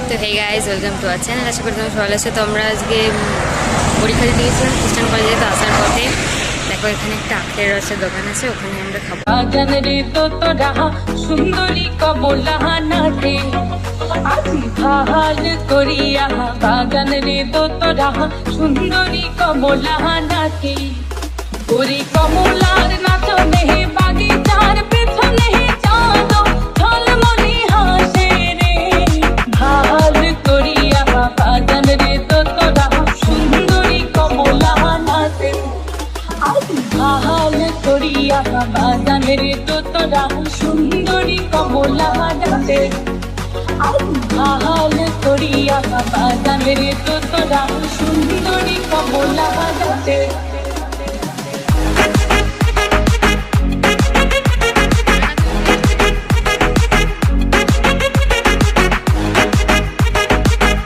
তো hey guys, welcome to our channel. আশা করি তোমরা সবাই আছো। তো আমরা আজকে পরীক্ষা দিতে গেছিলাম খ্রিস্টান কলেজে। তো আসার পথে দেখো এখানে একটা আখের রসের দোকান আছে, ওখানে আমরা খাবো। সুন্দরী কমলা নাটে আজি ভাল করিয়া বাগান রে দোতরা সুন্দরী কমলা নাটে ওরে কমলার নাচনে বাগিচার পেছনে চাঁদ ঝলমলি হাসে রে ভাল করিয়া বাগান রে দোতরা সুন্দরী কমলা নাটে আজি ভাল করিয়া বাগান রে দোতরা সুন্দরী কমলা নাটে ভাল করিয়া বাগান রে দোতরা সুন্দরী কমলা নাটে।